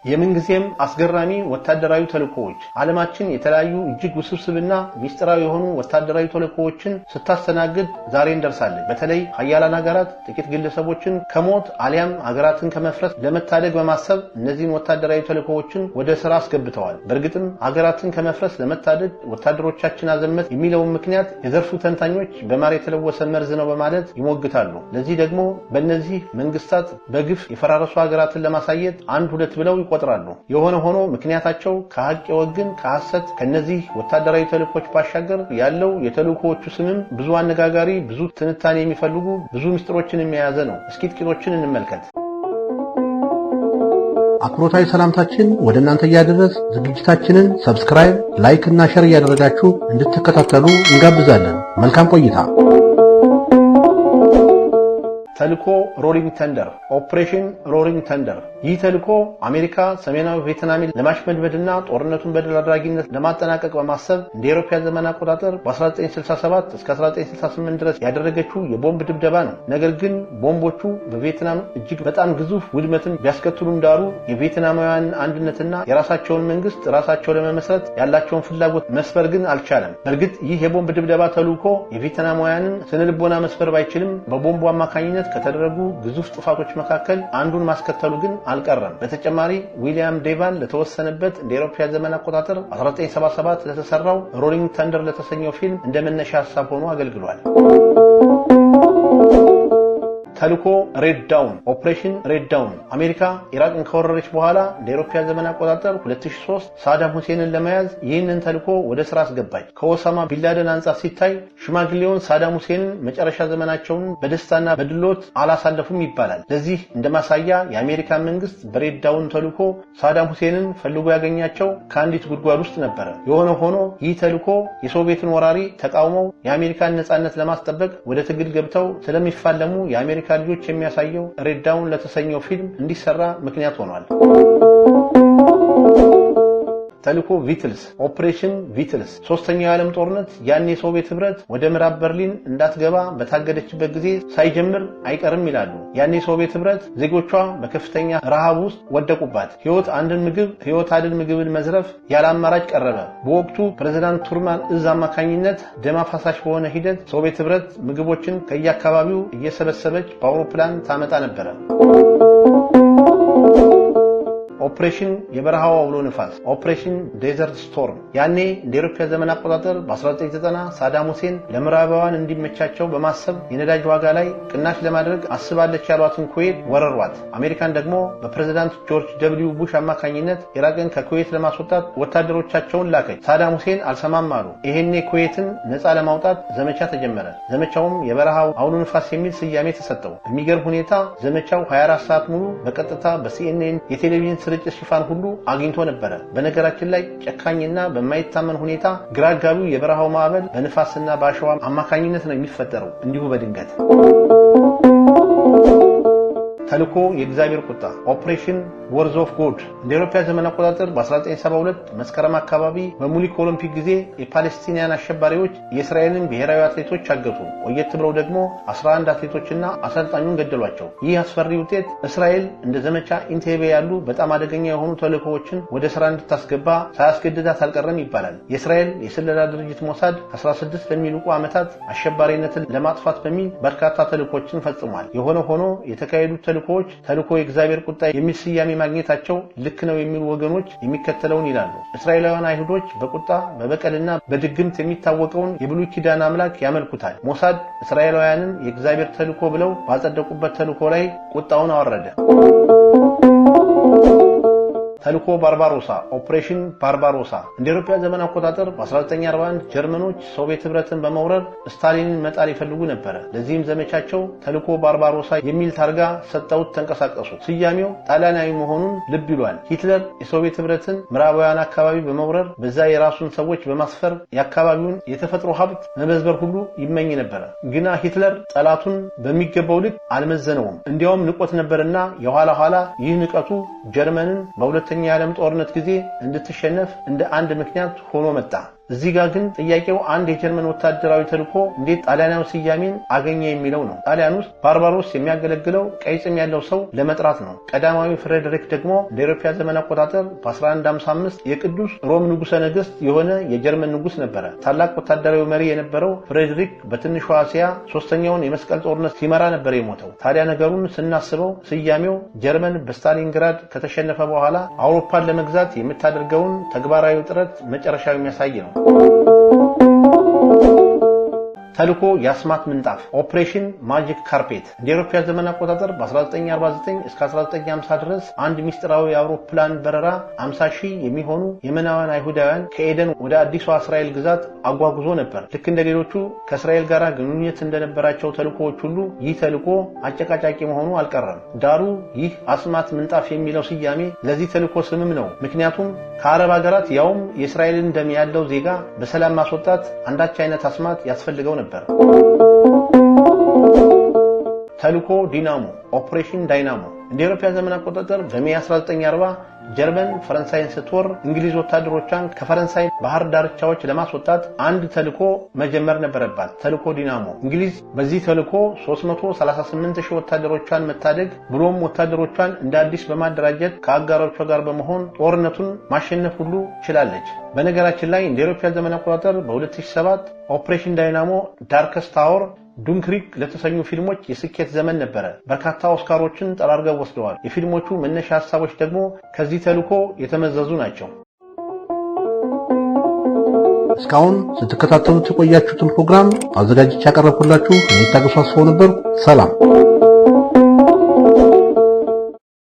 የምንጊዜም አስገራሚ ወታደራዊ ተልእኮዎች ዓለማችን የተለያዩ እጅግ ውስብስብና ሚስጥራዊ የሆኑ ወታደራዊ ተልእኮዎችን ስታስተናግድ ዛሬ እንደርሳለን። በተለይ ሀያላን ሀገራት ጥቂት ግለሰቦችን ከሞት አሊያም ሀገራትን ከመፍረስ ለመታደግ በማሰብ እነዚህን ወታደራዊ ተልእኮዎችን ወደ ስራ አስገብተዋል። በእርግጥም ሀገራትን ከመፍረስ ለመታደግ ወታደሮቻችን አዘመት የሚለውን ምክንያት የዘርፉ ተንታኞች በማር የተለወሰ መርዝ ነው በማለት ይሞግታሉ። ለዚህ ደግሞ በእነዚህ መንግስታት በግፍ የፈራረሱ ሀገራትን ለማሳየት አንድ ሁለት ብለው ይቆጥራሉ። የሆነ ሆኖ ምክንያታቸው ከሐቅ የወግን ከሐሰት ከነዚህ ወታደራዊ ተልእኮች ባሻገር ያለው የተልእኮቹ ስምም ብዙ አነጋጋሪ ብዙ ትንታኔ የሚፈልጉ ብዙ ምስጢሮችን የሚያያዘ ነው። እስኪ ጥቂቶችን እንመልከት። አክብሮታዊ ሰላምታችን ወደ እናንተ ያደረስ ዝግጅታችንን ሰብስክራይብ፣ ላይክ እና ሼር ያደረጋችሁ እንድትከታተሉ እንጋብዛለን። መልካም ቆይታ። ተልእኮ ሮሊንግ ተንደር ኦፕሬሽን ሮሊንግ ተንደር። ይህ ተልእኮ አሜሪካ ሰሜናዊ ቪየትናምን ለማሽመድመድና ጦርነቱን በድል አድራጊነት ለማጠናቀቅ በማሰብ እንደ አውሮፓውያን ዘመን አቆጣጠር በ1967 እስከ 1968 ድረስ ያደረገችው የቦምብ ድብደባ ነው። ነገር ግን ቦምቦቹ በቪየትናም እጅግ በጣም ግዙፍ ውድመትን ቢያስከትሉም ዳሩ የቪየትናማውያን አንድነትና የራሳቸውን መንግስት ራሳቸው ለመመስረት ያላቸውን ፍላጎት መስበር ግን አልቻለም። በእርግጥ ይህ የቦምብ ድብደባ ተልእኮ የቪየትናማውያንን ስነልቦና መስበር ባይችልም በቦምቡ አማካኝነት ከተደረጉ ግዙፍ ጥፋቶች መካከል አንዱን ማስከተሉ ግን አልቀረም። በተጨማሪ ዊሊያም ዴቫን ለተወሰነበት እንደ አውሮፓውያን ዘመን አቆጣጠር 1977 ለተሰራው ሮሊንግ ተንደር ለተሰኘው ፊልም እንደመነሻ ሐሳብ ሆኖ አገልግሏል። ተልእኮ ሬድ ዳውን ኦፕሬሽን ሬድ ዳውን። አሜሪካ ኢራቅን ከወረረች በኋላ እንደ አውሮፓውያን ዘመን አቆጣጠር 2003 ሳዳም ሁሴንን ለመያዝ ይህንን ተልእኮ ወደ ስራ አስገባች። ከኦሳማ ቢንላደን አንጻር ሲታይ ሽማግሌውን ሳዳም ሁሴንን መጨረሻ ዘመናቸውን በደስታና በድሎት አላሳለፉም ይባላል። ለዚህ እንደማሳያ የአሜሪካ መንግስት በሬድ ዳውን ተልእኮ ሳዳም ሁሴንን ፈልጎ ያገኛቸው ከአንዲት ጉድጓድ ውስጥ ነበር። የሆነ ሆኖ ይህ ተልእኮ የሶቪየትን ወራሪ ተቃውመው የአሜሪካን ነጻነት ለማስጠበቅ ወደ ትግል ገብተው ስለሚፋለሙ የአሜሪካ ልጆች የሚያሳየው ሬድ ዳውን ለተሰኘው ፊልም እንዲሰራ ምክንያት ሆኗል። ተልእኮ ቪትልስ ኦፕሬሽን ቪትልስ። ሶስተኛው የዓለም ጦርነት ያኔ ሶቪየት ህብረት ወደ ምዕራብ በርሊን እንዳትገባ በታገደችበት ጊዜ ሳይጀምር አይቀርም ይላሉ። ያኔ ሶቪየት ህብረት ዜጎቿ በከፍተኛ ረሃብ ውስጥ ወደቁባት። ህይወት አድን ምግብን መዝረፍ ያለ አማራጭ ቀረበ። በወቅቱ ፕሬዝዳንት ቱርማን እዝ አማካኝነት ደም አፋሳሽ በሆነ ሂደት ሶቪየት ህብረት ምግቦችን ከየአካባቢው እየሰበሰበች በአውሮፕላን ታመጣ ነበር። ኦፕሬሽን የበረሃው አውሎ ንፋስ ኦፕሬሽን ዴዘርት ስቶርም። ያኔ እንደ አውሮፓውያን ዘመን አቆጣጠር በ1990 ሳዳም ሁሴን ለምዕራባውያን እንዲመቻቸው በማሰብ የነዳጅ ዋጋ ላይ ቅናሽ ለማድረግ አስባለች ያሏትን ኩዌት ወረሯት። አሜሪካን ደግሞ በፕሬዝዳንት ጆርጅ ደብሊው ቡሽ አማካኝነት ኢራቅን ከኩዌት ለማስወጣት ወታደሮቻቸውን ላከች። ሳዳም ሁሴን አልሰማም አሉ። ይሄኔ ኩዌትን ነፃ ለማውጣት ዘመቻ ተጀመረ። ዘመቻውም የበረሃው አውሎ ንፋስ የሚል ስያሜ ተሰጠው። በሚገርም ሁኔታ ዘመቻው 24 ሰዓት ሙሉ በቀጥታ በሲኤንኤን የቴሌቪዥን ስርጭት ሽፋን ሁሉ አግኝቶ ነበር። በነገራችን ላይ ጨካኝና በማይታመን ሁኔታ ግራጋቢው የበረሃው ማዕበል በንፋስና በአሸዋ አማካኝነት ነው የሚፈጠረው እንዲሁ በድንገት። ተልእኮ የእግዚአብሔር ቁጣ ኦፕሬሽን ወርዝ ኦፍ ጎድ። እንደ አውሮፓውያን ዘመን አቆጣጠር በ1972 መስከረም አካባቢ በሙኒክ ኦሎምፒክ ጊዜ የፓለስቲኒያን አሸባሪዎች የእስራኤልን ብሔራዊ አትሌቶች አገቱ። ቆየት ብለው ደግሞ 11 አትሌቶችና አሰልጣኙን ገደሏቸው። ይህ አስፈሪ ውጤት እስራኤል እንደ ዘመቻ ኢንቴቤ ያሉ በጣም አደገኛ የሆኑ ተልእኮዎችን ወደ ስራ እንድታስገባ ሳያስገድዳት አልቀረም ይባላል። የእስራኤል የስለላ ድርጅት ሞሳድ 16 ለሚልቁ ዓመታት አሸባሪነትን ለማጥፋት በሚል በርካታ ተልእኮችን ፈጽሟል። የሆነ ሆኖ የተካሄዱት ተልእኮ የእግዚአብሔር ቁጣ የሚል ስያሜ ማግኘታቸው ልክ ነው የሚሉ ወገኖች የሚከተለውን ይላሉ። እስራኤላውያን አይሁዶች በቁጣ በበቀልና በድግምት የሚታወቀውን የብሉይ ኪዳን አምላክ ያመልኩታል። ሞሳድ እስራኤላውያንን የእግዚአብሔር ተልእኮ ብለው ባጸደቁበት ተልእኮ ላይ ቁጣውን አወረደ። ተልእኮ ባርባሮሳ ኦፕሬሽን ባርባሮሳ። እንደ አውሮፓውያን ዘመን አቆጣጠር በ1941 ጀርመኖች ሶቪየት ህብረትን በመውረር ስታሊንን መጣል ይፈልጉ ነበር። ለዚህም ዘመቻቸው ተልእኮ ባርባሮሳ የሚል ታርጋ ሰጠውት ተንቀሳቀሱ። ስያሜው ጣሊያናዊ መሆኑን ልብ ይሏል። ሂትለር የሶቪየት ህብረትን ምዕራባውያን አካባቢ በመውረር በዛ የራሱን ሰዎች በማስፈር የአካባቢውን የተፈጥሮ ሀብት መበዝበር ሁሉ ይመኝ ነበር። ግና ሂትለር ጠላቱን በሚገባው ልክ አልመዘነውም። እንዲያውም ንቆት ነበርና የኋላ ኋላ ይህ ንቀቱ ጀርመንን በሁለተኛው የዓለም ጦርነት ጊዜ እንድትሸነፍ እንደ አንድ ምክንያት ሆኖ መጣ። እዚህ ጋር ግን ጥያቄው አንድ የጀርመን ወታደራዊ ተልዕኮ እንዴት ጣሊያናዊ ስያሜን አገኘ የሚለው ነው። ጣሊያን ውስጥ ባርባሮስ የሚያገለግለው ቀይ ጽም ያለው ሰው ለመጥራት ነው። ቀዳማዊ ፍሬድሪክ ደግሞ ለአውሮፓ ዘመን አቆጣጠር በ1155 የቅዱስ ሮም ንጉሠ ነገሥት የሆነ የጀርመን ንጉሥ ነበረ። ታላቅ ወታደራዊ መሪ የነበረው ፍሬድሪክ በትንሿ እስያ ሶስተኛውን የመስቀል ጦርነት ሲመራ ነበር የሞተው። ታዲያ ነገሩን ስናስበው ስያሜው ጀርመን በስታሊንግራድ ከተሸነፈ በኋላ አውሮፓን ለመግዛት የምታደርገውን ተግባራዊ ጥረት መጨረሻው የሚያሳይ ነው። ተልዕኮ የአስማት ምንጣፍ ኦፕሬሽን ማጂክ ካርፔት እንደ አውሮፓ ዘመን አቆጣጠር በ1949 እስከ 1950 ድረስ አንድ ሚስጥራዊ የአውሮፕላን በረራ 50,000 የሚሆኑ የመናውያን አይሁዳውያን ከኤደን ወደ አዲሷ እስራኤል ግዛት አጓጉዞ ነበር። ልክ እንደ ሌሎቹ ከእስራኤል ጋር ግንኙነት እንደነበራቸው ተልዕኮዎች ሁሉ ይህ ተልዕኮ አጨቃጫቂ መሆኑ አልቀረም። ዳሩ ይህ አስማት ምንጣፍ የሚለው ስያሜ ለዚህ ተልዕኮ ስምም ነው። ምክንያቱም ከአረብ ሀገራት ያውም የእስራኤልን ደም ያለው ዜጋ በሰላም ማስወጣት አንዳች አይነት አስማት ያስፈልገው ነበር። ተልዕኮ ዲናሞ ኦፕሬሽን ዳይናሞ እንደ አውሮፓ ዘመን አቆጣጠር በሜይ 1940 ጀርመን ፈረንሳይን ስትወር እንግሊዝ ወታደሮቿን ከፈረንሳይ ባህር ዳርቻዎች ለማስወጣት አንድ ተልዕኮ መጀመር ነበረባት። ተልዕኮ ዲናሞ እንግሊዝ በዚህ ተልዕኮ 338,000 ወታደሮቿን መታደግ ብሎም ወታደሮቿን እንደ አዲስ በማደራጀት ከአጋሮቿ ጋር በመሆን ጦርነቱን ማሸነፍ ሁሉ ችላለች። በነገራችን ላይ እንደ አውሮፓ ዘመን አቆጣጠር በ2007 ኦፕሬሽን ዳይናሞ ዳርከስት ታወር ዱንክሪክ ለተሰኙ ፊልሞች የስኬት ዘመን ነበረ። በርካታ ኦስካሮችን ጠራርገው ወስደዋል። የፊልሞቹ መነሻ ሐሳቦች ደግሞ ከዚህ ተልዕኮ የተመዘዙ ናቸው። እስካሁን ስትከታተሉት የቆያችሁትን ፕሮግራም አዘጋጅቼ ያቀረብኩላችሁ እኔ ታገሱ አስፋው ነበር። ሰላም።